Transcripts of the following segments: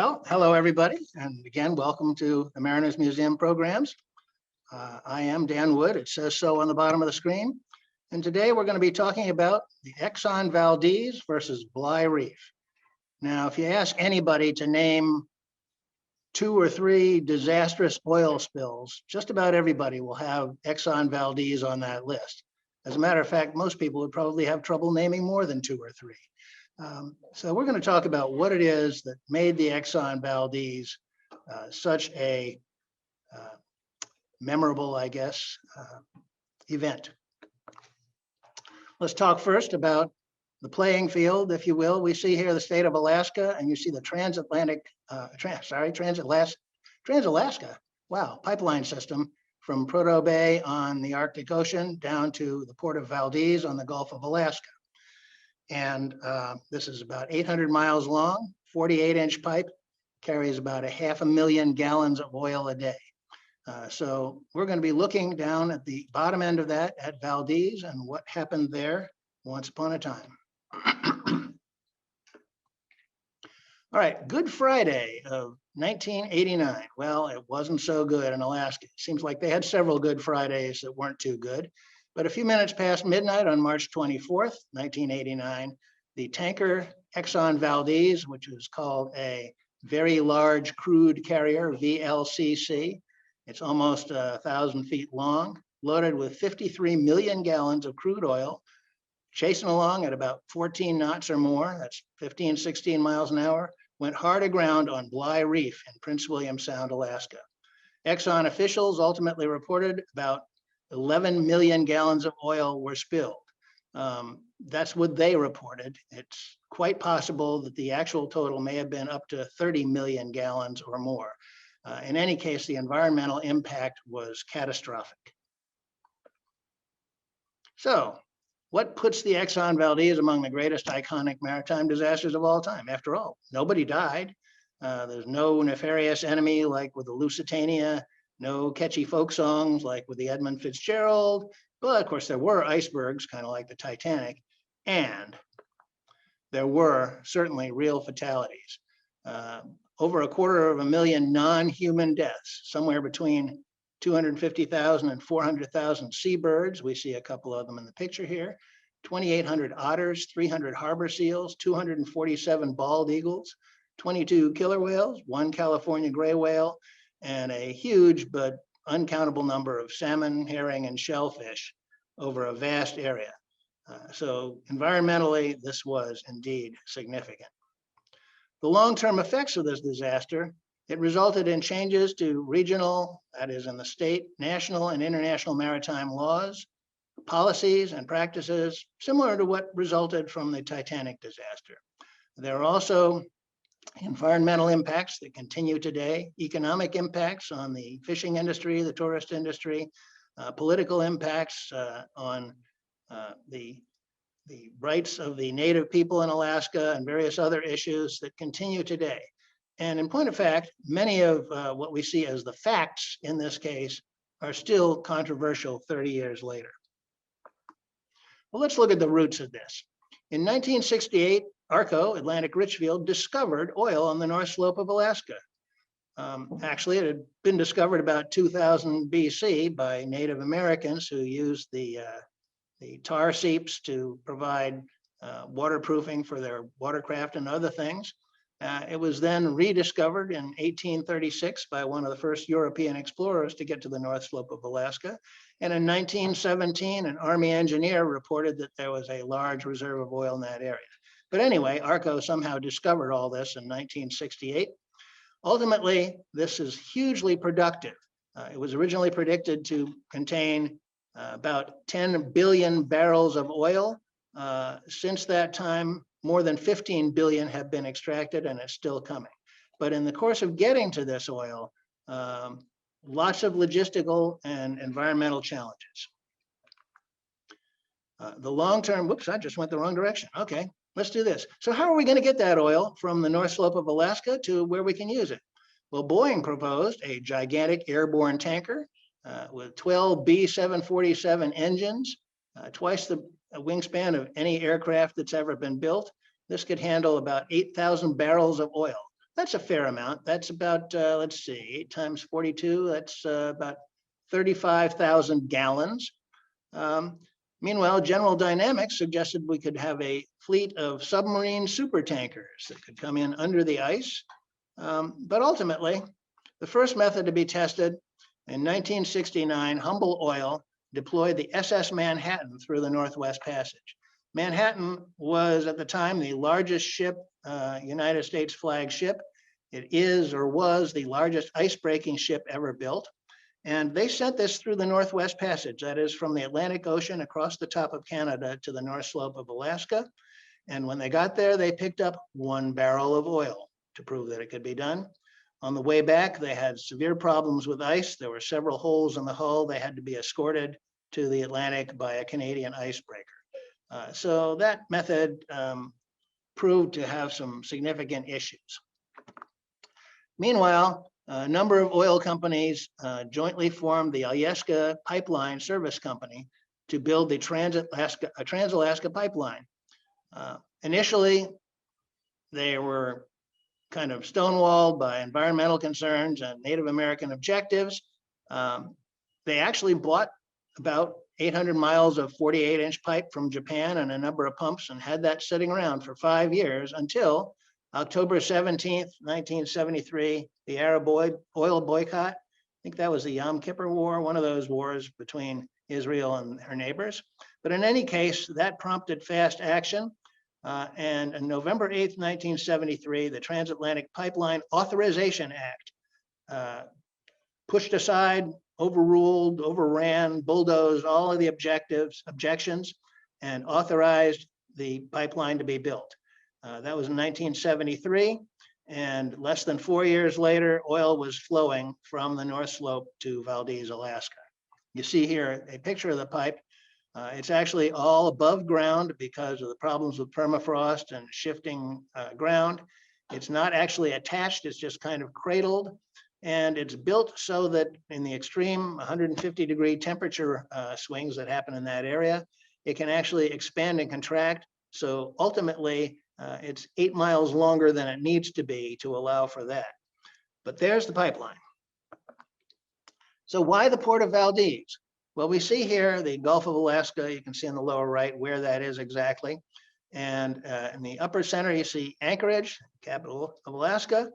Well, hello, everybody. And again, welcome to the Mariners Museum programs. I am Dan Wood. It says so on the bottom of the screen. And today we're going to be talking about the Exxon Valdez versus Bly Reef. Now, if you ask anybody to name 2 or 3 disastrous oil spills, just about everybody will have Exxon Valdez on that list. As a matter of fact, most people would probably have trouble naming more than 2 or 3. So we're going to talk about what it is that made the Exxon Valdez such a memorable, I guess, event. Let's talk first about the playing field, if you will. We see here the state of Alaska, and you see the Trans-Alaska, wow, pipeline system from Prudhoe Bay on the Arctic Ocean down to the Port of Valdez on the Gulf of Alaska. And this is about 800 miles long, 48-inch pipe, carries about 500,000 gallons of oil a day. So we're going to be looking down at the bottom end of that at Valdez and what happened there once upon a time. All right, Good Friday of 1989. Well, it wasn't so good in Alaska. It seems like they had several Good Fridays that weren't too good. But a few minutes past midnight on March 24th, 1989, the tanker Exxon Valdez, which was called a Very Large Crude Carrier, VLCC, it's almost 1,000 feet long, loaded with 53 million gallons of crude oil, chasing along at about 14 knots or more, that's 15, 16 miles an hour, went hard aground on Bly Reef in Prince William Sound, Alaska. Exxon officials ultimately reported about 11 million gallons of oil were spilled. That's what they reported. It's quite possible that the actual total may have been up to 30 million gallons or more. In any case, the environmental impact was catastrophic. So, what puts the Exxon Valdez among the greatest iconic maritime disasters of all time? After all, nobody died. There's no nefarious enemy like with the Lusitania, no catchy folk songs like with the Edmund Fitzgerald, but of course there were icebergs, kind of like the Titanic, and there were certainly real fatalities. Over 250,000 non-human deaths, somewhere between 250,000 and 400,000 seabirds. We see a couple of them in the picture here. 2,800 otters, 300 harbor seals, 247 bald eagles, 22 killer whales, 1 California gray whale, and a huge but uncountable number of salmon, herring, and shellfish over a vast area. So environmentally, this was indeed significant. The long-term effects of this disaster, it resulted in changes to regional, that is in the state, national, and international maritime laws, policies, and practices similar to what resulted from the Titanic disaster. There are also environmental impacts that continue today, economic impacts on the fishing industry, the tourist industry, political impacts on the rights of the native people in Alaska and various other issues that continue today. And in point of fact, many of what we see as the facts in this case are still controversial 30 years later. Well, let's look at the roots of this. In 1968, ARCO, Atlantic Richfield, discovered oil on the North Slope of Alaska. Actually, it had been discovered about 2000 BC by Native Americans who used the tar seeps to provide waterproofing for their watercraft and other things. It was then rediscovered in 1836 by one of the first European explorers to get to the North Slope of Alaska. And in 1917, an Army engineer reported that there was a large reserve of oil in that area. But anyway, ARCO somehow discovered all this in 1968. Ultimately, this is hugely productive. It was originally predicted to contain about 10 billion barrels of oil. Since that time, more than 15 billion have been extracted, and it's still coming. But in the course of getting to this oil, lots of logistical and environmental challenges. The long-term, whoops, I just went the wrong direction. Okay, let's do this. So how are we going to get that oil from the North Slope of Alaska to where we can use it? Well, Boeing proposed a gigantic airborne tanker with 12 B-747 engines, twice the wingspan of any aircraft that's ever been built. This could handle about 8,000 barrels of oil. That's a fair amount. That's about, let's see, 8 times 42, that's about 35,000 gallons. Um, Meanwhile, General Dynamics suggested we could have a fleet of submarine supertankers that could come in under the ice. But ultimately, the first method to be tested in 1969, Humble Oil deployed the SS Manhattan through the Northwest Passage. Manhattan was at the time the largest ship, United States flag ship. It is or was the largest ice-breaking ship ever built. And they sent this through the Northwest Passage, that is from the Atlantic Ocean across the top of Canada to the North Slope of Alaska. And when they got there, they picked up 1 barrel of oil to prove that it could be done. On the way back, they had severe problems with ice. There were several holes in the hull. They had to be escorted to the Atlantic by a Canadian icebreaker. So that method proved to have some significant issues. Meanwhile, a number of oil companies jointly formed the Alyeska Pipeline Service Company to build the Trans-Alaska Pipeline. Initially, they were kind of stonewalled by environmental concerns and Native American objectives. They actually bought about 800 miles of 48-inch pipe from Japan and a number of pumps and had that sitting around for 5 years until October 17th, 1973, the Arab oil boycott. I think that was the Yom Kippur War, one of those wars between Israel and her neighbors. But in any case, that prompted fast action. And on November 8th, 1973, the Transatlantic Pipeline Authorization Act pushed aside, overruled, overran, bulldozed all of the objections, and authorized the pipeline to be built. That was in 1973, and less than 4 years later, oil was flowing from the North Slope to Valdez, Alaska. You see here a picture of the pipe. It's actually all above ground because of the problems with permafrost and shifting ground. It's not actually attached, it's just kind of cradled. And it's built so that in the extreme 150-degree temperature swings that happen in that area, it can actually expand and contract. So ultimately, it's 8 miles longer than it needs to be to allow for that. But there's the pipeline. So why the Port of Valdez? Well, we see here the Gulf of Alaska. You can see in the lower right where that is exactly. And in the upper center, you see Anchorage, capital of Alaska.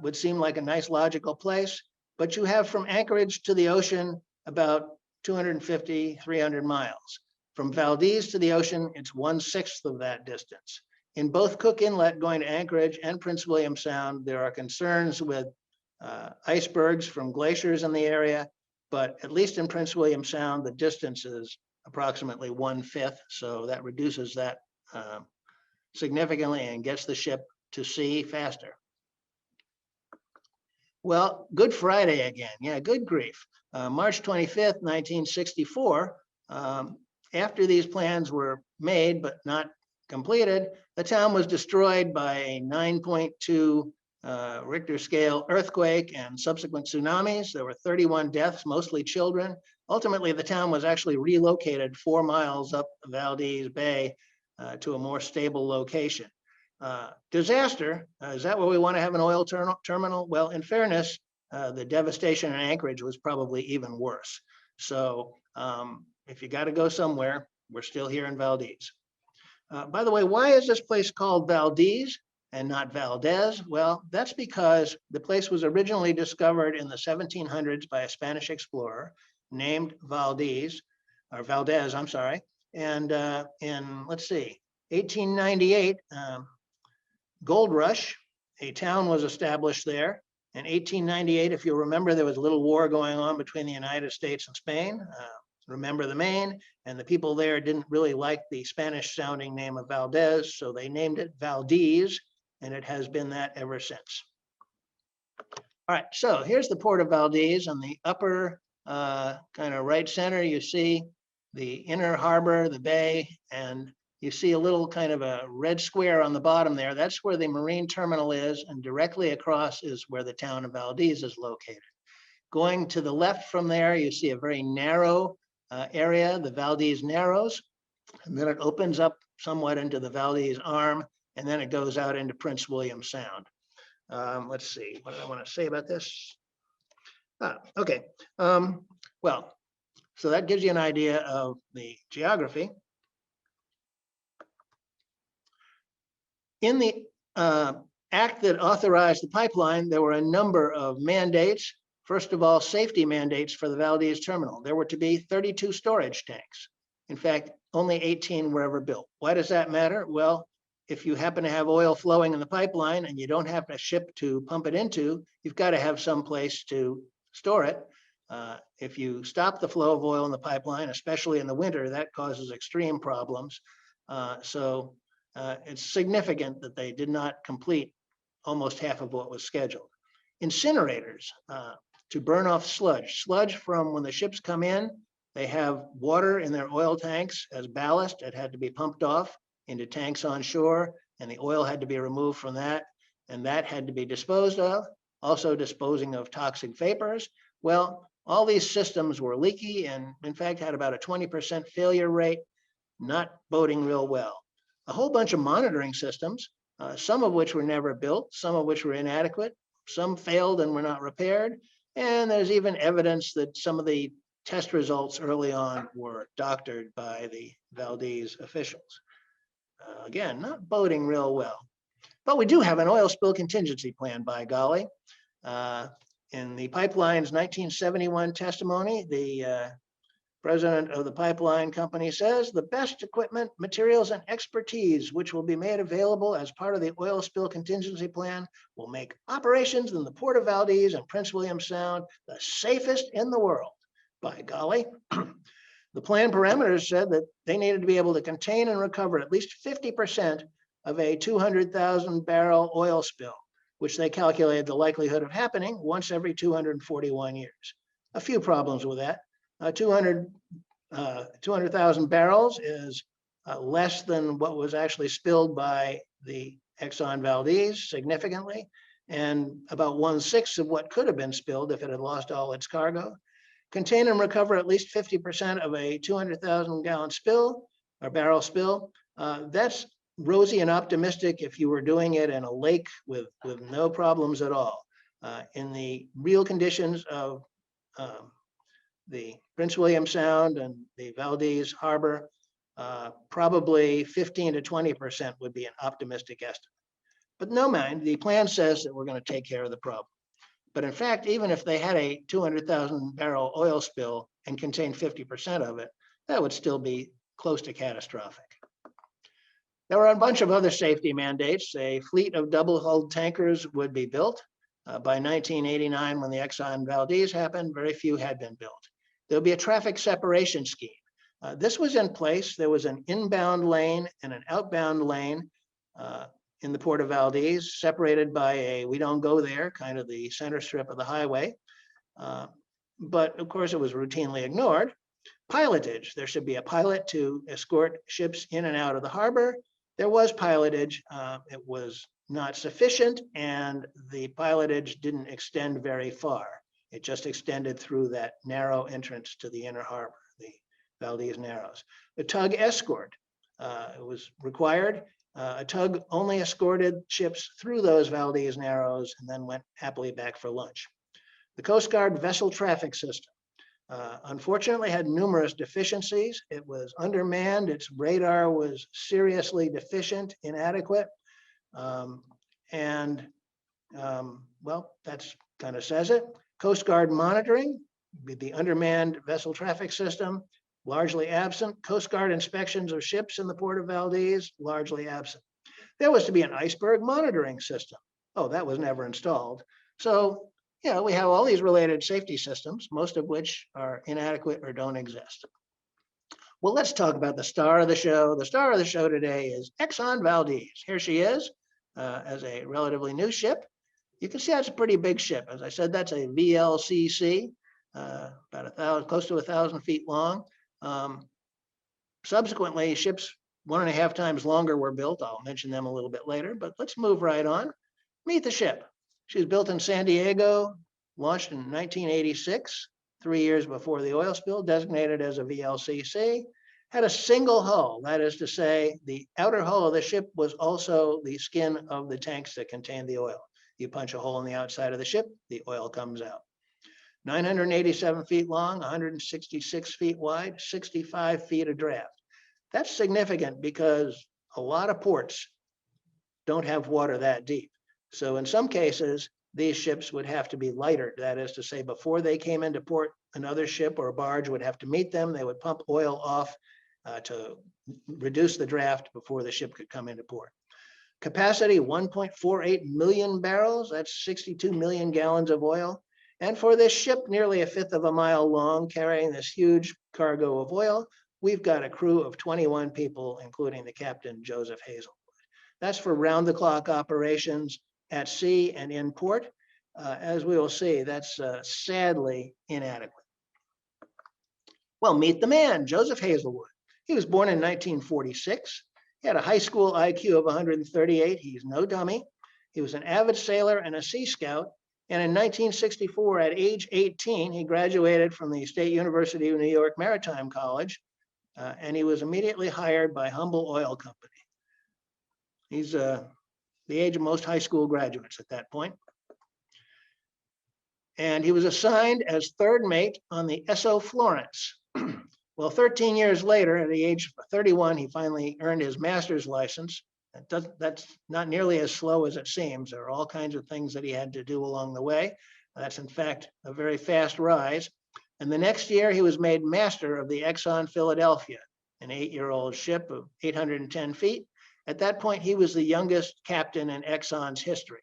Would seem like a nice logical place, but you have from Anchorage to the ocean about 250, 300 miles. From Valdez to the ocean, it's 1/6 of that distance. In both Cook Inlet going to Anchorage and Prince William Sound, there are concerns with icebergs from glaciers in the area, but at least in Prince William Sound, the distance is approximately 1/5, so that reduces that significantly and gets the ship to sea faster. Well, Good Friday again. Yeah, good grief. March 25th, 1964, after these plans were made but not completed, the town was destroyed by a 9.2 Richter scale earthquake and subsequent tsunamis. There were 31 deaths, mostly children. Ultimately, the town was actually relocated 4 miles up Valdez Bay to a more stable location. Disaster, is that where we want to have an oil terminal? Well, in fairness, the devastation in Anchorage was probably even worse. So if you got to go somewhere, we're still here in Valdez. By the way, why is this place called Valdez and not Valdez? Well, that's because the place was originally discovered in the 1700s by a Spanish explorer named Valdez, I'm sorry. And in, let's see, 1898, Gold Rush, a town was established there. In 1898, if you'll remember, there was a little war going on between the United States and Spain. Remember the Maine, and the people there didn't really like the Spanish sounding name of Valdez, so they named it Valdez, and it has been that ever since. All right, so here's the Port of Valdez. On the upper kind of right center, you see the inner harbor, the bay, and you see a little kind of a red square on the bottom there. That's where the marine terminal is, and directly across is where the town of Valdez is located. Going to the left from there, you see a very narrow area, the Valdez Narrows, and then it opens up somewhat into the Valdez Arm, and then it goes out into Prince William Sound. Let's see, what do I want to say about this? Okay. Well, so that gives you an idea of the geography. In the act that authorized the pipeline, there were a number of mandates. First of all, safety mandates for the Valdez terminal. There were to be 32 storage tanks. In fact, only 18 were ever built. Why does that matter? Well, if you happen to have oil flowing in the pipeline and you don't have a ship to pump it into, you've got to have some place to store it. If you stop the flow of oil in the pipeline, especially in the winter, that causes extreme problems. So it's significant that they did not complete almost half of what was scheduled. Incinerators to burn off sludge. Sludge from when the ships come in, they have water in their oil tanks as ballast. It had to be pumped off into tanks on shore, and the oil had to be removed from that, and that had to be disposed of. Also disposing of toxic vapors. Well, all these systems were leaky and in fact had about a 20% failure rate, not boding real well. A whole bunch of monitoring systems, some of which were never built, some of which were inadequate, some failed and were not repaired. And there's even evidence that some of the test results early on were doctored by the Valdez officials. Again, not boding real well. But we do have an oil spill contingency plan, by golly. In the pipeline's 1971 testimony, the president of the pipeline company says the best equipment, materials, and expertise which will be made available as part of the oil spill contingency plan will make operations in the Port of Valdez and Prince William Sound the safest in the world. By golly. The plan parameters said that they needed to be able to contain and recover at least 50% of a 200,000 barrel oil spill, which they calculated the likelihood of happening once every 241 years. A few problems with that. 200,000 barrels is less than what was actually spilled by the Exxon Valdez significantly, and about 1/6 of what could have been spilled if it had lost all its cargo. Contain and recover at least 50% of a 200,000 gallon spill or barrel spill. That's rosy and optimistic if you were doing it in a lake with no problems at all. In the real conditions of the Prince William Sound and the Valdez Harbor, probably 15 to 20% would be an optimistic estimate. But no mind, the plan says that we're going to take care of the problem. But in fact, even if they had a 200,000 barrel oil spill and contained 50% of it, that would still be close to catastrophic. There were a bunch of other safety mandates. A fleet of double-hulled tankers would be built. By 1989, when the Exxon Valdez happened, very few had been built. There'll be a traffic separation scheme. This was in place. There was an inbound lane and an outbound lane in the Port of Valdez, separated by a we don't go there, kind of the center strip of the highway. But of course, it was routinely ignored. Pilotage. There should be a pilot to escort ships in and out of the harbor. There was pilotage. It was not sufficient, and the pilotage didn't extend very far. It just extended through that narrow entrance to the inner harbor, the Valdez Narrows. The tug escort. It was required. A tug only escorted ships through those Valdez Narrows and then went happily back for lunch. The Coast Guard vessel traffic system, unfortunately, had numerous deficiencies. It was undermanned. Its radar was seriously deficient, inadequate. Well, that's kind of says it. Coast Guard monitoring, the undermanned vessel traffic system, largely absent. Coast Guard inspections of ships in the Port of Valdez, largely absent. There was to be an iceberg monitoring system. Oh, that was never installed. So, we have all these related safety systems, most of which are inadequate or don't exist. Well, let's talk about the star of the show. The star of the show today is Exxon Valdez. Here she is as a relatively new ship. You can see that's a pretty big ship. As I said, that's a VLCC, about close to 1,000 feet long. Subsequently, ships 1.5 times longer were built. I'll mention them a little bit later, but let's move right on. Meet the ship. She was built in San Diego, launched in 1986, 3 years before the oil spill, designated as a VLCC, had a single hull. That is to say, the outer hull of the ship was also the skin of the tanks that contained the oil. You punch a hole in the outside of the ship, the oil comes out. 987 feet long, 166 feet wide, 65 feet of draft. That's significant because a lot of ports don't have water that deep. So in some cases, these ships would have to be lighter. That is to say, before they came into port, another ship or a barge would have to meet them. They would pump oil off to reduce the draft before the ship could come into port. Capacity 1.48 million barrels. That's 62 million gallons of oil. And for this ship, nearly a fifth of a mile long, carrying this huge cargo of oil, we've got a crew of 21 people, including the captain, Joseph Hazelwood. That's for round-the-clock operations at sea and in port. As we will see, that's sadly inadequate. Well, meet the man, Joseph Hazelwood. He was born in 1946. He had a high school IQ of 138. He's no dummy. He was an avid sailor and a Sea Scout. And in 1964, at age 18, he graduated from the State University of New York Maritime College, and he was immediately hired by Humble Oil Company. He's the age of most high school graduates at that point. And he was assigned as third mate on the S.O. Florence. Well, 13 years later, at the age of 31, he finally earned his master's license. That's not nearly as slow as it seems. There are all kinds of things that he had to do along the way. That's, in fact, a very fast rise. And the next year, he was made master of the Exxon Philadelphia, an 8-year-old ship of 810 feet. At that point, he was the youngest captain in Exxon's history.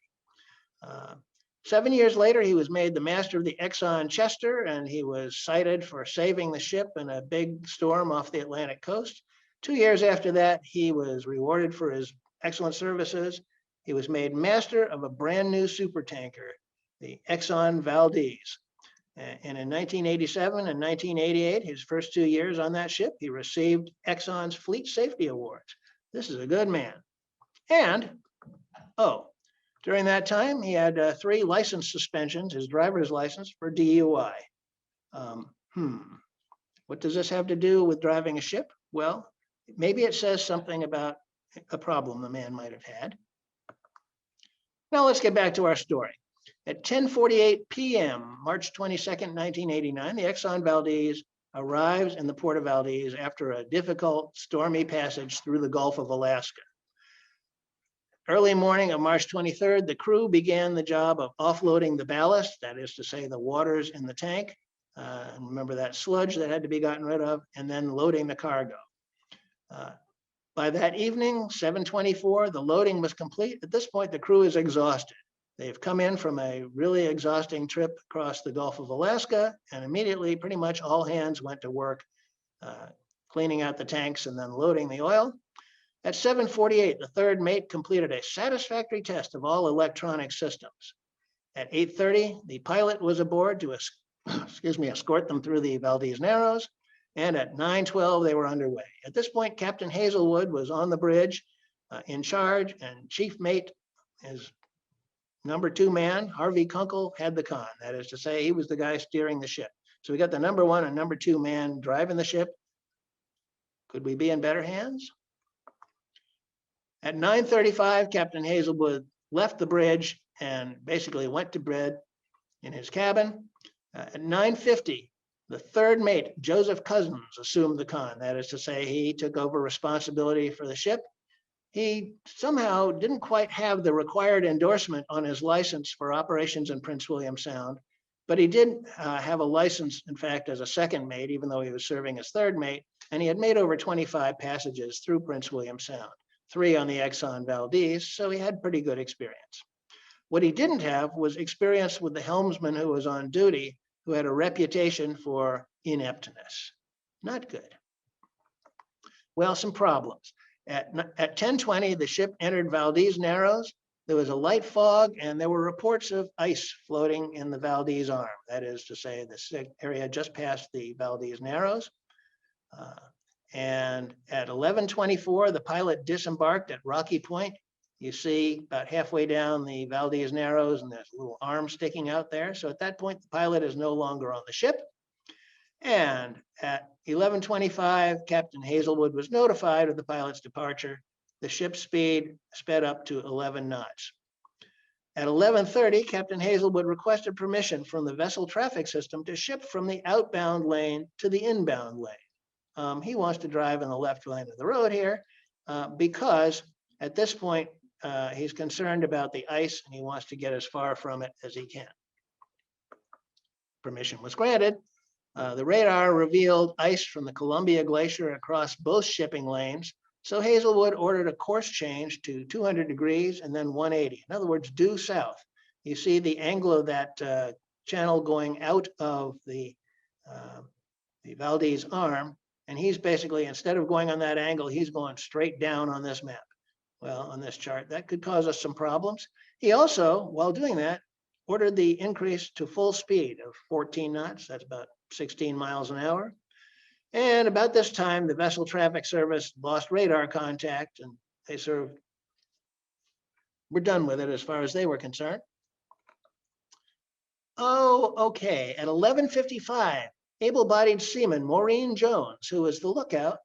7 years later, he was made the master of the Exxon Chester, and he was cited for saving the ship in a big storm off the Atlantic coast. 2 years after that, he was rewarded for his excellent services. He was made master of a brand new supertanker, the Exxon Valdez. And in 1987 and 1988, his first 2 years on that ship, he received Exxon's Fleet Safety Awards. This is a good man. And, during that time, he had 3 license suspensions, his driver's license for DUI. What does this have to do with driving a ship? Well, maybe it says something about a problem the man might have had. Now let's get back to our story. At 10:48 p.m., March 22nd, 1989, the Exxon Valdez arrives in the Port of Valdez after a difficult, stormy passage through the Gulf of Alaska. Early morning of March 23rd, the crew began the job of offloading the ballast, that is to say, the waters in the tank. Remember that sludge that had to be gotten rid of, and then loading the cargo. By that evening, 7:24, the loading was complete. At this point, the crew is exhausted. They've come in from a really exhausting trip across the Gulf of Alaska, and immediately, pretty much all hands went to work cleaning out the tanks and then loading the oil. At 7:48, the third mate completed a satisfactory test of all electronic systems. At 8:30, the pilot was aboard to escort them through the Valdez Narrows. And at 9:12, they were underway. At this point, Captain Hazelwood was on the bridge in charge, and chief mate, his number 2 man, Harvey Kunkel, had the con. That is to say, he was the guy steering the ship. So we got the number 1 and number 2 man driving the ship. Could we be in better hands? At 9:35, Captain Hazelwood left the bridge and basically went to bed in his cabin. At 9:50, the third mate, Joseph Cousins, assumed the con. That is to say, he took over responsibility for the ship. He somehow didn't quite have the required endorsement on his license for operations in Prince William Sound, but he did have a license, in fact, as a second mate, even though he was serving as third mate, and he had made over 25 passages through Prince William Sound, 3 on the Exxon Valdez, so he had pretty good experience. What he didn't have was experience with the helmsman who was on duty, who had a reputation for ineptness. Not good. Well, some problems. At 10:20, the ship entered Valdez Narrows. There was a light fog, and there were reports of ice floating in the Valdez Arm. That is to say, the area just past the Valdez Narrows. And at 11:24, the pilot disembarked at Rocky Point. You see about halfway down the Valdez Narrows, and there's a little arm sticking out there. So at that point, the pilot is no longer on the ship. And at 11:25, Captain Hazelwood was notified of the pilot's departure. The ship's speed sped up to 11 knots. At 11:30, Captain Hazelwood requested permission from the vessel traffic system to shift from the outbound lane to the inbound lane. He wants to drive in the left lane of the road here because at this point, he's concerned about the ice and he wants to get as far from it as he can. Permission was granted. The radar revealed ice from the Columbia Glacier across both shipping lanes. So Hazelwood ordered a course change to 200 degrees and then 180. In other words, due south. You see the angle of that channel going out of the Valdez arm. And he's basically, instead of going on that angle, he's going straight down on this map. Well, on this chart, that could cause us some problems. He also, while doing that, ordered the increase to full speed of 14 knots. That's about 16 miles an hour. And about this time, the Vessel Traffic Service lost radar contact and they sort of were done with it as far as they were concerned. Oh, okay. At 11:55, able-bodied seaman Maureen Jones, who was the lookout,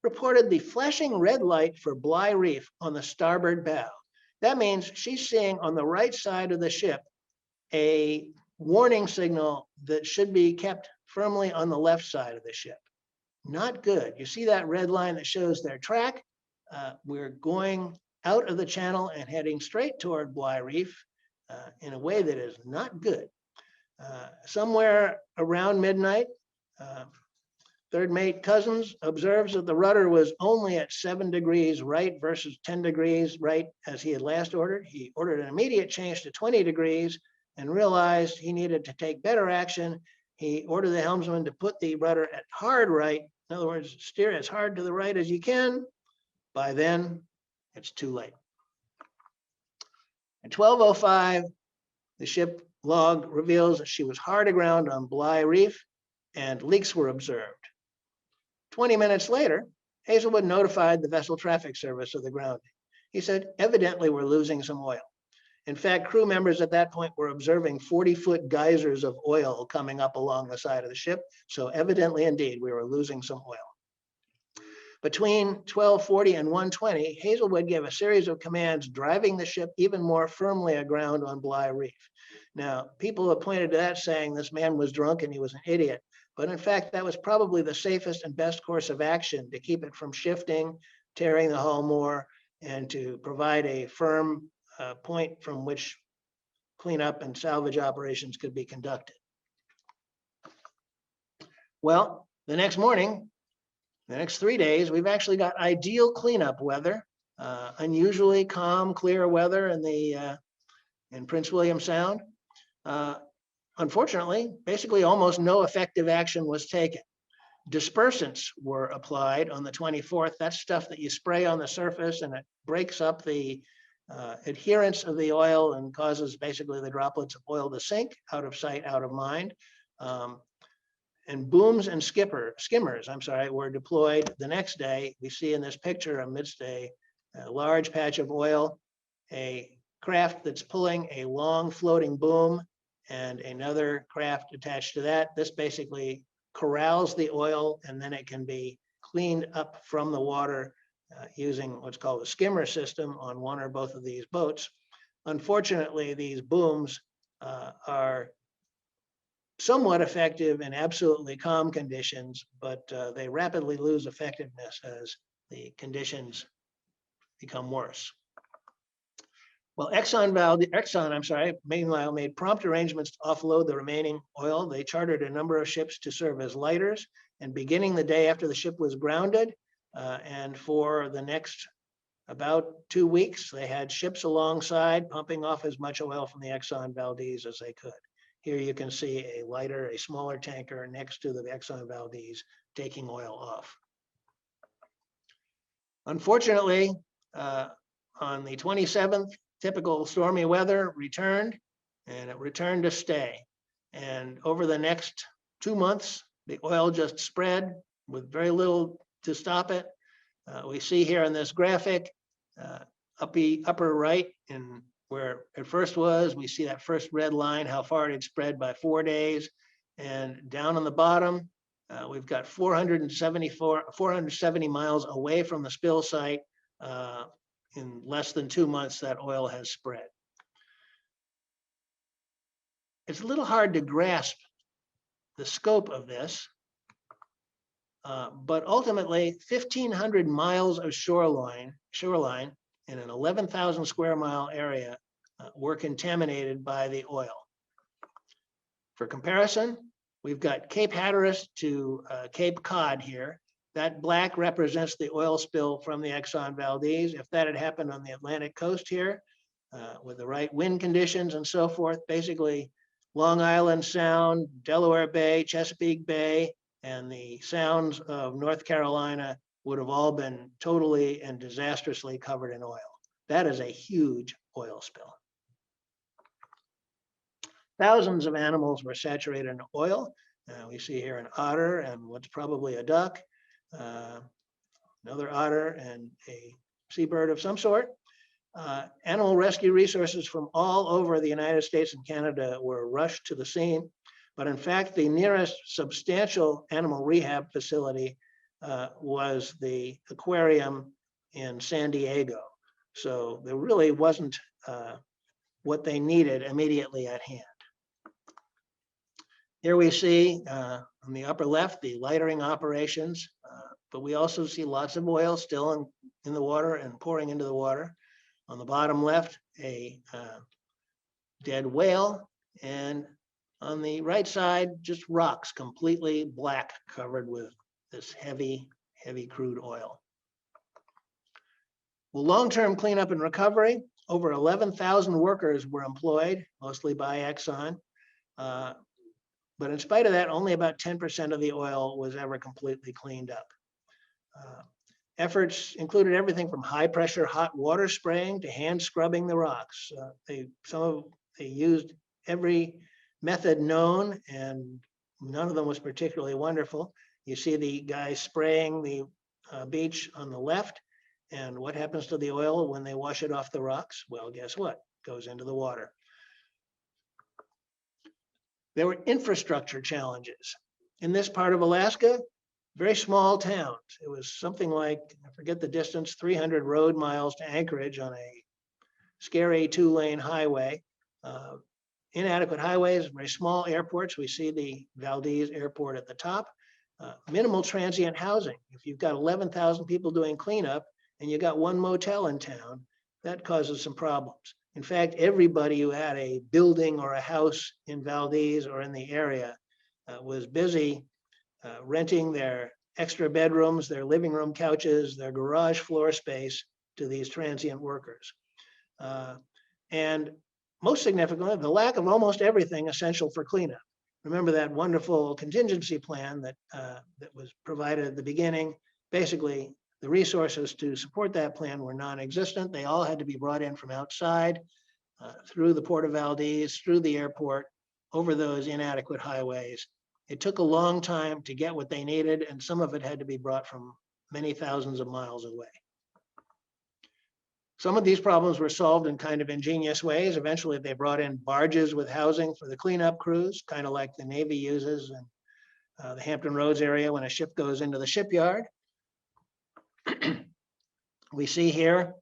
reported the flashing red light for Bly Reef on the starboard bow. That means she's seeing on the right side of the ship a warning signal that should be kept firmly on the left side of the ship. Not good. You see that red line that shows their track? We're going out of the channel and heading straight toward Bly Reef in a way that is not good. Somewhere around midnight, third mate Cousins observes that the rudder was only at 7 degrees right versus 10 degrees right as he had last ordered. He ordered an immediate change to 20 degrees and realized he needed to take better action. He ordered the helmsman to put the rudder at hard right. In other words, steer as hard to the right as you can. By then, it's too late. At 12:05, the ship log reveals that she was hard aground on Bly Reef and leaks were observed. 20 minutes later, Hazelwood notified the Vessel Traffic Service of the grounding. He said, evidently we're losing some oil. In fact, crew members at that point were observing 40-foot geysers of oil coming up along the side of the ship. So evidently, indeed, we were losing some oil. Between 12:40 and 1:20, Hazelwood gave a series of commands driving the ship even more firmly aground on Bly Reef. Now, people have pointed to that saying this man was drunk and he was an idiot. But in fact, that was probably the safest and best course of action to keep it from shifting, tearing the hull more, and to provide a firm point from which cleanup and salvage operations could be conducted. Well, the next morning, the next 3 days, we've actually got ideal cleanup weather, unusually calm, clear weather in Prince William Sound. Unfortunately, basically almost no effective action was taken. Dispersants were applied on the 24th. That's stuff that you spray on the surface and it breaks up the adherence of the oil and causes basically the droplets of oil to sink out of sight, out of mind. And booms and skimmers, were deployed the next day. We see in this picture amidst a large patch of oil, a craft that's pulling a long floating boom and another craft attached to that. This basically corrals the oil and then it can be cleaned up from the water using what's called a skimmer system on one or both of these boats. Unfortunately, these booms are somewhat effective in absolutely calm conditions, but they rapidly lose effectiveness as the conditions become worse. Well, Exxon, meanwhile, made prompt arrangements to offload the remaining oil. They chartered a number of ships to serve as lighters, and beginning the day after the ship was grounded, and for the next about 2 weeks, they had ships alongside pumping off as much oil from the Exxon Valdez as they could. Here you can see a lighter, a smaller tanker next to the Exxon Valdez taking oil off. Unfortunately, on the 27th, typical stormy weather returned, and it returned to stay. And over the next 2 months, the oil just spread with very little to stop it. We see here in this graphic, upper right, in where it first was, we see that first red line, how far it had spread by 4 days. And down on the bottom, we've got 470 miles away from the spill site. In less than 2 months, that oil has spread. it's a little hard to grasp the scope of this, but ultimately 1,500 miles of shoreline in an 11,000 square mile area were contaminated by the oil. For comparison, we've got Cape Hatteras to Cape Cod here. That black represents the oil spill from the Exxon Valdez. If that had happened on the Atlantic coast here, with the right wind conditions and so forth, basically Long Island Sound, Delaware Bay, Chesapeake Bay, and the sounds of North Carolina would have all been totally and disastrously covered in oil. That is a huge oil spill. Thousands of animals were saturated in oil. We see here an otter and what's probably a duck, another otter and a seabird of some sort. Animal rescue resources from all over the United States and Canada were rushed to the scene. But in fact, the nearest substantial animal rehab facility was the aquarium in San Diego. So there really wasn't what they needed immediately at hand. Here we see on the upper left, the lightering operations, but we also see lots of oil still in the water and pouring into the water. On the bottom left, a dead whale, and on the right side, just rocks, completely black, covered with this heavy, heavy crude oil. Well, long-term cleanup and recovery, over 11,000 workers were employed, mostly by Exxon. But in spite of that, only about 10% of the oil was ever completely cleaned up. Efforts included everything from high pressure hot water spraying to hand scrubbing the rocks. They used every method known, and none of them was particularly wonderful. You see the guy spraying the beach on the left, and what happens to the oil when they wash it off the rocks? Well, guess what? It goes into the water. There were infrastructure challenges. In this part of Alaska, very small towns. It was something like, I forget the distance, 300 road miles to Anchorage on a scary 2-lane highway. Inadequate highways, very small airports. We see the Valdez airport at the top. Minimal transient housing. If you've got 11,000 people doing cleanup and you got one motel in town, that causes some problems. In fact, everybody who had a building or a house in Valdez or in the area was busy renting their extra bedrooms, their living room couches, their garage floor space to these transient workers. And most significantly, the lack of almost everything essential for cleanup. Remember that wonderful contingency plan that was provided at the beginning? Basically, the resources to support that plan were non-existent. They all had to be brought in from outside, through the Port of Valdez, through the airport, over those inadequate highways. It took a long time to get what they needed, and some of it had to be brought from many thousands of miles away. Some of these problems were solved in kind of ingenious ways. Eventually, they brought in barges with housing for the cleanup crews, kind of like the Navy uses in the Hampton Roads area when a ship goes into the shipyard. We see here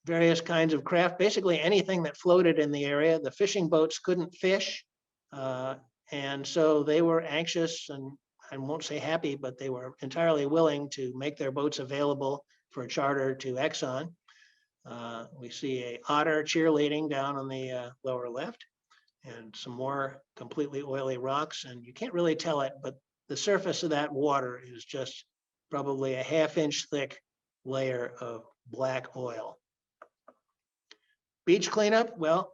various kinds of craft, basically anything that floated in the area. The fishing boats couldn't fish, and so they were anxious, and I won't say happy, but they were entirely willing to make their boats available for a charter to Exxon. We see a otter cheerleading down on the lower left, and some more completely oily rocks, and you can't really tell it, but the surface of that water is just probably a half-inch thick layer of black oil. Beach cleanup, well,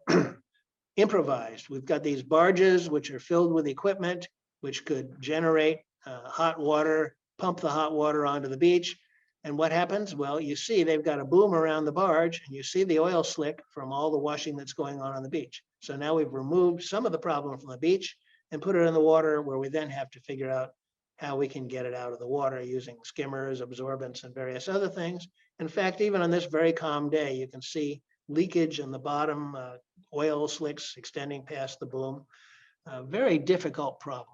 improvised. We've got these barges which are filled with equipment which could generate hot water, pump the hot water onto the beach. And what happens? Well, you see they've got a boom around the barge, and you see the oil slick from all the washing that's going on the beach. So now we've removed some of the problem from the beach and put it in the water, where we then have to figure out how we can get it out of the water using skimmers, absorbents, and various other things. In fact, even on this very calm day, you can see leakage in the bottom, oil slicks extending past the boom. Very difficult problem.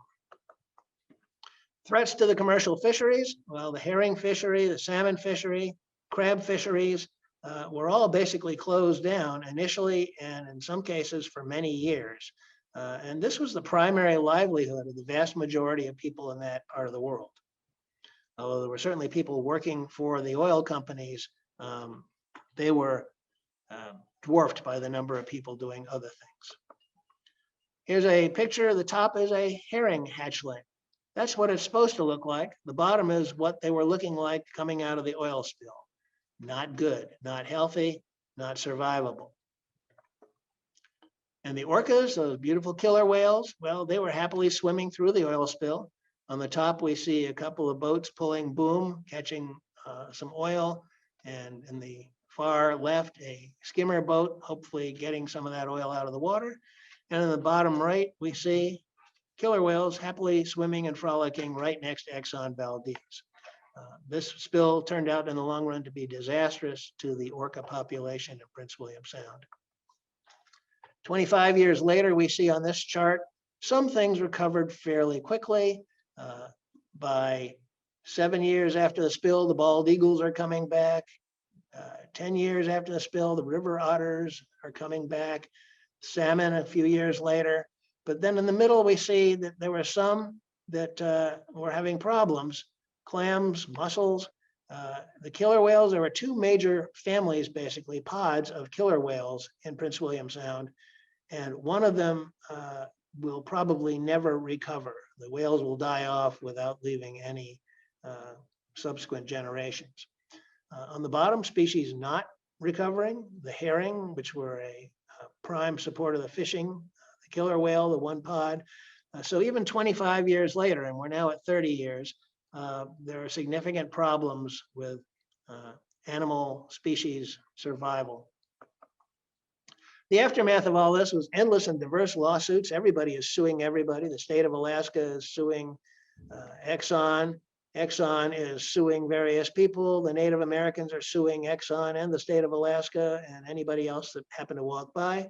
Threats to the commercial fisheries, well, the herring fishery, the salmon fishery, crab fisheries were all basically closed down initially, and in some cases for many years. And this was the primary livelihood of the vast majority of people in that part of the world. Although there were certainly people working for the oil companies, they were dwarfed by the number of people doing other things. Here's a picture. The top is a herring hatchling. That's what it's supposed to look like. The bottom is what they were looking like coming out of the oil spill. Not good, not healthy, not survivable. And the orcas, those beautiful killer whales, well, they were happily swimming through the oil spill. On the top, we see a couple of boats pulling boom, catching some oil. And in the far left, a skimmer boat, hopefully getting some of that oil out of the water. And in the bottom right, we see killer whales happily swimming and frolicking right next to Exxon Valdez. This spill turned out in the long run to be disastrous to the orca population in Prince William Sound. 25 years later, we see on this chart, some things recovered fairly quickly. By 7 years after the spill, the bald eagles are coming back. 10 years after the spill, the river otters are coming back. Salmon a few years later. But then in the middle, we see that there were some that were having problems. Clams, mussels, the killer whales. There were two major families, basically pods of killer whales in Prince William Sound. And one of them will probably never recover. The whales will die off without leaving any subsequent generations. On the bottom, species not recovering, the herring, which were a prime support of the fishing, the killer whale, the one pod. So even 25 years later, and we're now at 30 years, there are significant problems with animal species survival. The aftermath of all this was endless and diverse lawsuits. Everybody is suing everybody. The state of Alaska is suing Exxon. Exxon is suing various people. The Native Americans are suing Exxon and the state of Alaska and anybody else that happened to walk by.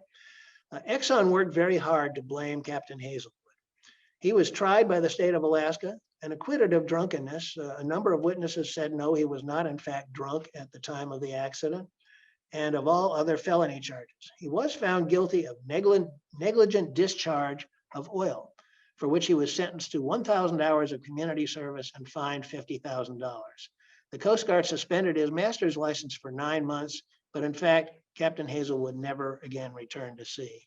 Exxon worked very hard to blame Captain Hazelwood. He was tried by the state of Alaska and acquitted of drunkenness. A number of witnesses said no, he was not in fact drunk at the time of the accident, and of all other felony charges. He was found guilty of negligent discharge of oil, for which he was sentenced to 1,000 hours of community service and fined $50,000. The Coast Guard suspended his master's license for 9 months, but in fact, Captain Hazelwood never again returned to sea.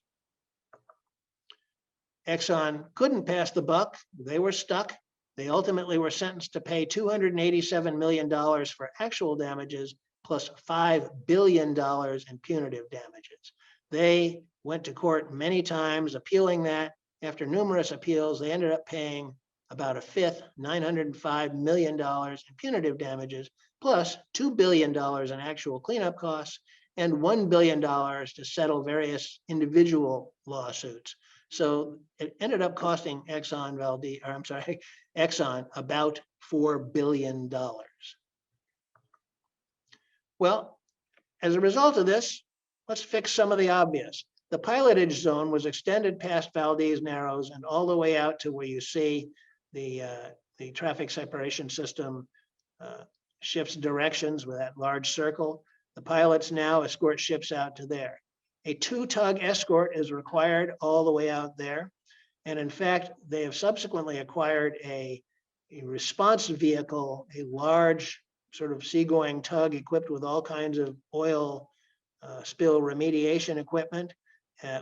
Exxon couldn't pass the buck. They were stuck. They ultimately were sentenced to pay $287 million for actual damages, plus $5 billion in punitive damages. They went to court many times appealing that. After numerous appeals, they ended up paying about a fifth, $905 million in punitive damages, plus $2 billion in actual cleanup costs, and $1 billion to settle various individual lawsuits. So it ended up costing Exxon about $4 billion. Well, as a result of this, let's fix some of the obvious. The pilotage zone was extended past Valdez Narrows and all the way out to where you see the traffic separation system shifts directions with that large circle. The pilots now escort ships out to there. A 2-tug escort is required all the way out there. And in fact, they have subsequently acquired a response vehicle, a large sort of seagoing tug equipped with all kinds of oil spill remediation equipment,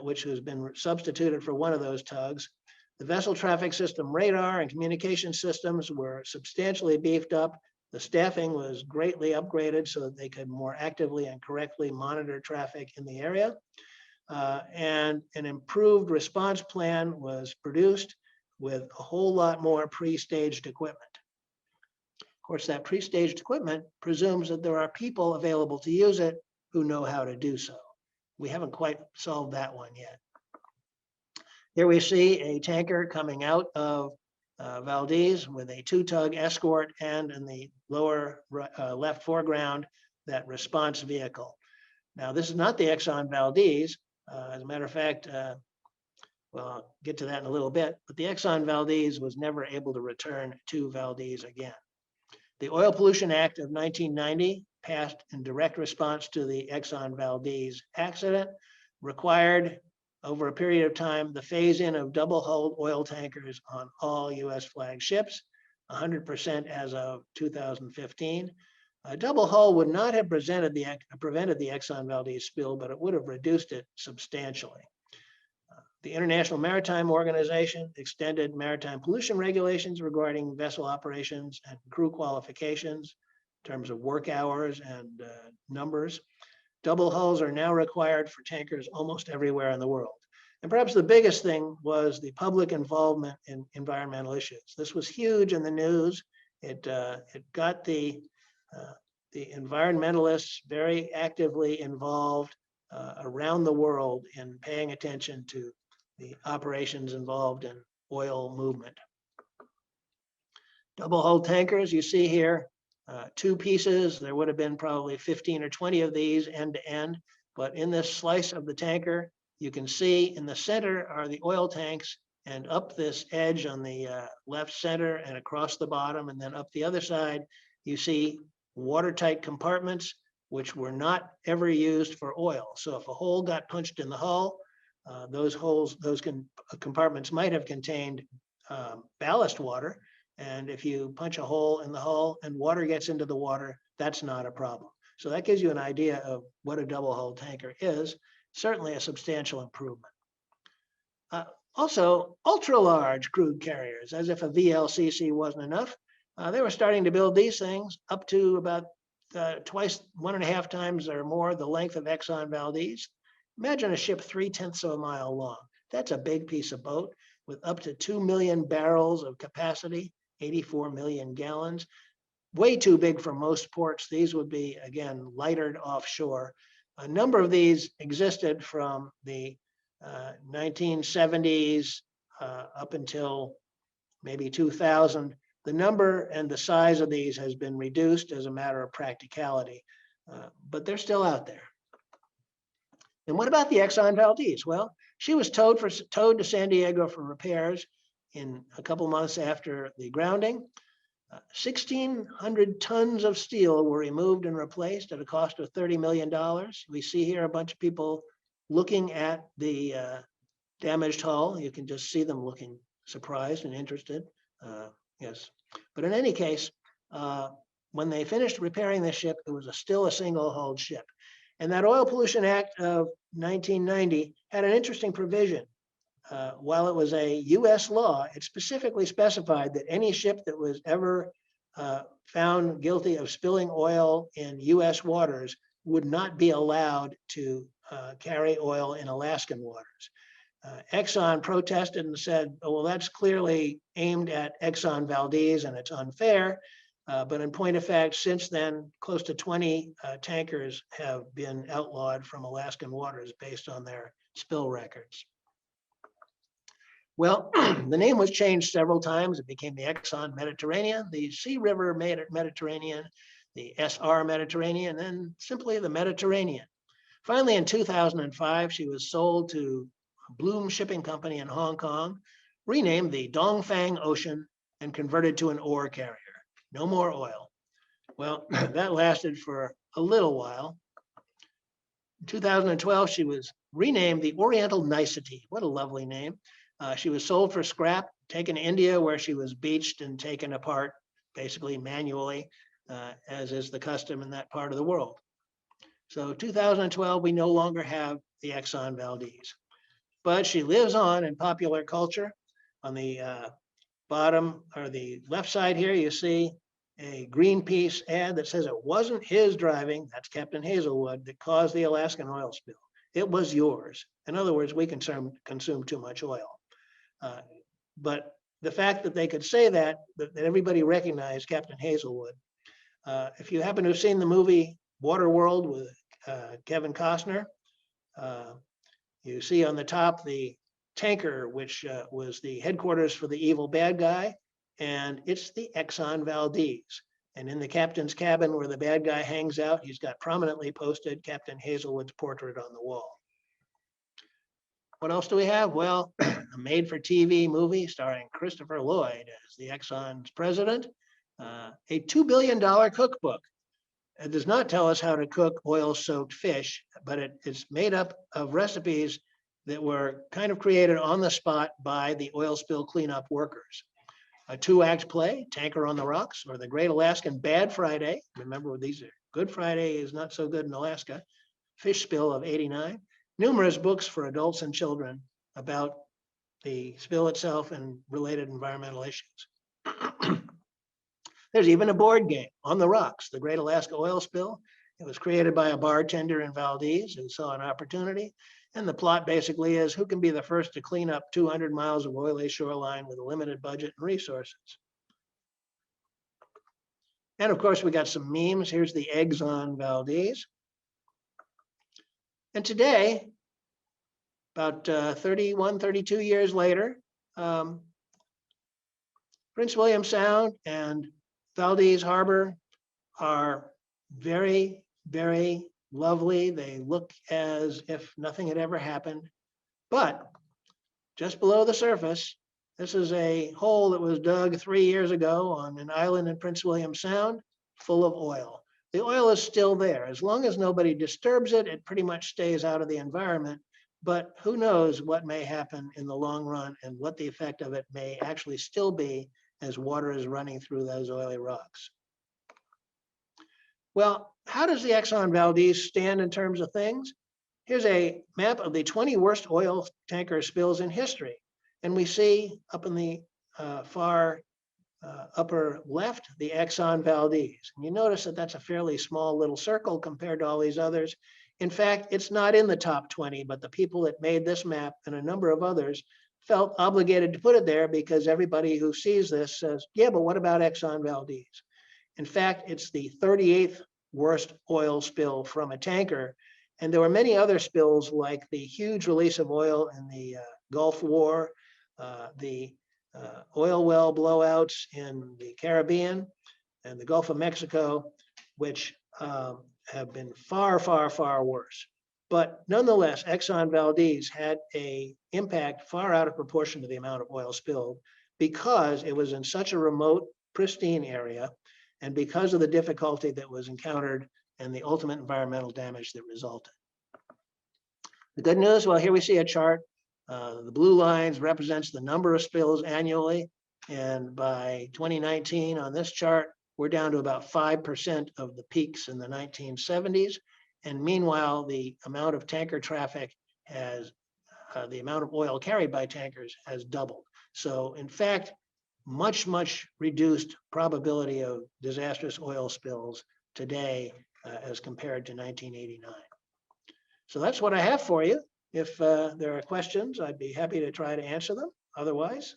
which has been substituted for one of those tugs. The vessel traffic system radar and communication systems were substantially beefed up. The staffing was greatly upgraded so that they could more actively and correctly monitor traffic in the area. And an improved response plan was produced with a whole lot more pre-staged equipment. Of course, that pre-staged equipment presumes that there are people available to use it who know how to do so. We haven't quite solved that one yet. Here we see a tanker coming out of Valdez with a 2-tug escort, and in the lower left foreground, that response vehicle. Now, this is not the Exxon Valdez. As a matter of fact, well, I'll get to that in a little bit, but the Exxon Valdez was never able to return to Valdez again. The Oil Pollution Act of 1990, passed in direct response to the Exxon Valdez accident, required over a period of time, the phase-in of double-hulled oil tankers on all U.S. flagged ships, 100% as of 2015. A double hull would not have prevented the Exxon Valdez spill, but it would have reduced it substantially. The International Maritime Organization extended maritime pollution regulations regarding vessel operations and crew qualifications in terms of work hours and numbers. Double hulls are now required for tankers almost everywhere in the world. And perhaps the biggest thing was the public involvement in environmental issues. This was huge in the news. It got the environmentalists very actively involved around the world in paying attention to the operations involved in oil movement. Double hull tankers, you see here, two pieces. There would have been probably 15 or 20 of these end to end, but in this slice of the tanker, you can see in the center are the oil tanks, and up this edge on the left center and across the bottom, and then up the other side, you see watertight compartments, which were not ever used for oil. So if a hole got punched in the hull, those compartments might have contained ballast water. And if you punch a hole in the hull and water gets into the water, that's not a problem. So that gives you an idea of what a double hull tanker is. Certainly a substantial improvement. Also, ultra-large crude carriers, as if a VLCC wasn't enough. They were starting to build these things up to about twice, 1.5 times or more the length of Exxon Valdez. Imagine a ship 3/10 of a mile long. That's a big piece of boat with up to 2 million barrels of capacity, 84 million gallons. Way too big for most ports. These would be, again, lightered offshore. A number of these existed from the 1970s up until maybe 2000. The number and the size of these has been reduced as a matter of practicality, but they're still out there. And what about the Exxon Valdez? Well, she was towed to San Diego for repairs in a couple months after the grounding. 1,600 tons of steel were removed and replaced at a cost of $30 million. We see here a bunch of people looking at the damaged hull. You can just see them looking surprised and interested. Yes, but in any case, when they finished repairing the ship, it was still a single-hulled ship. And that Oil Pollution Act of 1990 had an interesting provision. While it was a US law, it specifically specified that any ship that was ever found guilty of spilling oil in US waters would not be allowed to carry oil in Alaskan waters. Exxon protested and said, oh, well, that's clearly aimed at Exxon Valdez and it's unfair. But in point of fact, since then, close to 20 tankers have been outlawed from Alaskan waters based on their spill records. Well, the name was changed several times. It became the Exxon Mediterranean, the Sea River Mediterranean, the SR Mediterranean, and simply the Mediterranean. Finally, in 2005, she was sold to Bloom Shipping Company in Hong Kong, renamed the Dongfang Ocean, and converted to an ore carrier. No more oil. Well, that lasted for a little while. In 2012, she was renamed the Oriental Nicety. What a lovely name. She was sold for scrap, taken to India, where she was beached and taken apart, basically manually, as is the custom in that part of the world. So 2012, we no longer have the Exxon Valdez, but she lives on in popular culture. On the bottom or the left side here, you see a Greenpeace ad that says it wasn't his driving, that's Captain Hazelwood, that caused the Alaskan oil spill. It was yours. In other words, we consume too much oil. But the fact that they could say that everybody recognized Captain Hazelwood. If you happen to have seen the movie Waterworld with Kevin Costner, you see on the top the tanker, which was the headquarters for the evil bad guy, and it's the Exxon Valdez. And in the captain's cabin where the bad guy hangs out, he's got prominently posted Captain Hazelwood's portrait on the wall. What else do we have? Well, a made-for-TV movie starring Christopher Lloyd as the Exxon's president, a $2 billion cookbook. It does not tell us how to cook oil-soaked fish, but it's made up of recipes that were kind of created on the spot by the oil spill cleanup workers. A 2-act play, Tanker on the Rocks, or the Great Alaskan Bad Friday. Remember, these are Good Friday is not so good in Alaska. Fish Spill of '89. Numerous books for adults and children about the spill itself and related environmental issues. There's even a board game, On the Rocks, the Great Alaska Oil Spill. It was created by a bartender in Valdez who saw an opportunity. And the plot basically is who can be the first to clean up 200 miles of oily shoreline with a limited budget and resources. And of course, we got some memes. Here's the Exxon Valdez. And today, about 31, 32 years later, Prince William Sound and Valdez Harbor are very, very lovely. They look as if nothing had ever happened. But just below the surface, this is a hole that was dug 3 years ago on an island in Prince William Sound full of oil. The oil is still there. As long as nobody disturbs it, it pretty much stays out of the environment. But who knows what may happen in the long run and what the effect of it may actually still be as water is running through those oily rocks. Well, how does the Exxon Valdez stand in terms of things? Here's a map of the 20 worst oil tanker spills in history. And we see up in the far upper left, the Exxon Valdez. And you notice that that's a fairly small little circle compared to all these others. In fact, it's not in the top 20, but the people that made this map and a number of others felt obligated to put it there because everybody who sees this says, yeah, but what about Exxon Valdez? In fact, it's the 38th worst oil spill from a tanker. And there were many other spills like the huge release of oil in the Gulf War, the oil well blowouts in the Caribbean and the Gulf of Mexico, which have been far, far, far worse. But nonetheless, Exxon Valdez had an impact far out of proportion to the amount of oil spilled because it was in such a remote, pristine area and because of the difficulty that was encountered and the ultimate environmental damage that resulted. The good news, well, here we see a chart. The blue lines represents the number of spills annually. And by 2019 on this chart, we're down to about 5% of the peaks in the 1970s. And meanwhile, the amount of tanker traffic has, the amount of oil carried by tankers has doubled. So in fact, much, much reduced probability of disastrous oil spills today as compared to 1989. So that's what I have for you. If there are questions, I'd be happy to try to answer them. Otherwise,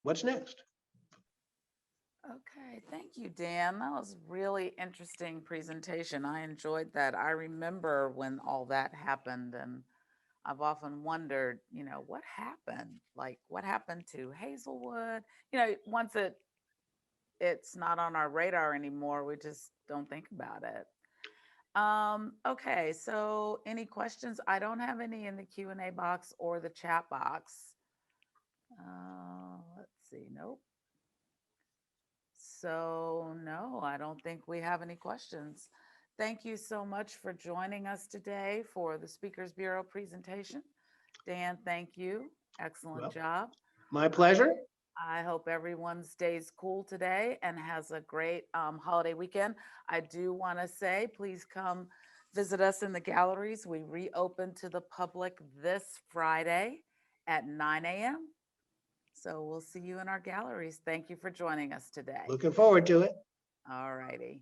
what's next? Okay, thank you, Dan. That was really interesting presentation. I enjoyed that. I remember when all that happened, and I've often wondered, what happened? Like, what happened to Hazelwood? Once it's not on our radar anymore, we just don't think about it. Okay, so any questions? I don't have any in the Q&A box or the chat box. Let's see, nope. So no, I don't think we have any questions. Thank you so much for joining us today for the Speakers Bureau presentation. Dan, thank you. Excellent job. My pleasure. I hope everyone stays cool today and has a great holiday weekend. I do want to say, please come visit us in the galleries. We reopen to the public this Friday at 9 a.m. So we'll see you in our galleries. Thank you for joining us today. Looking forward to it. All righty.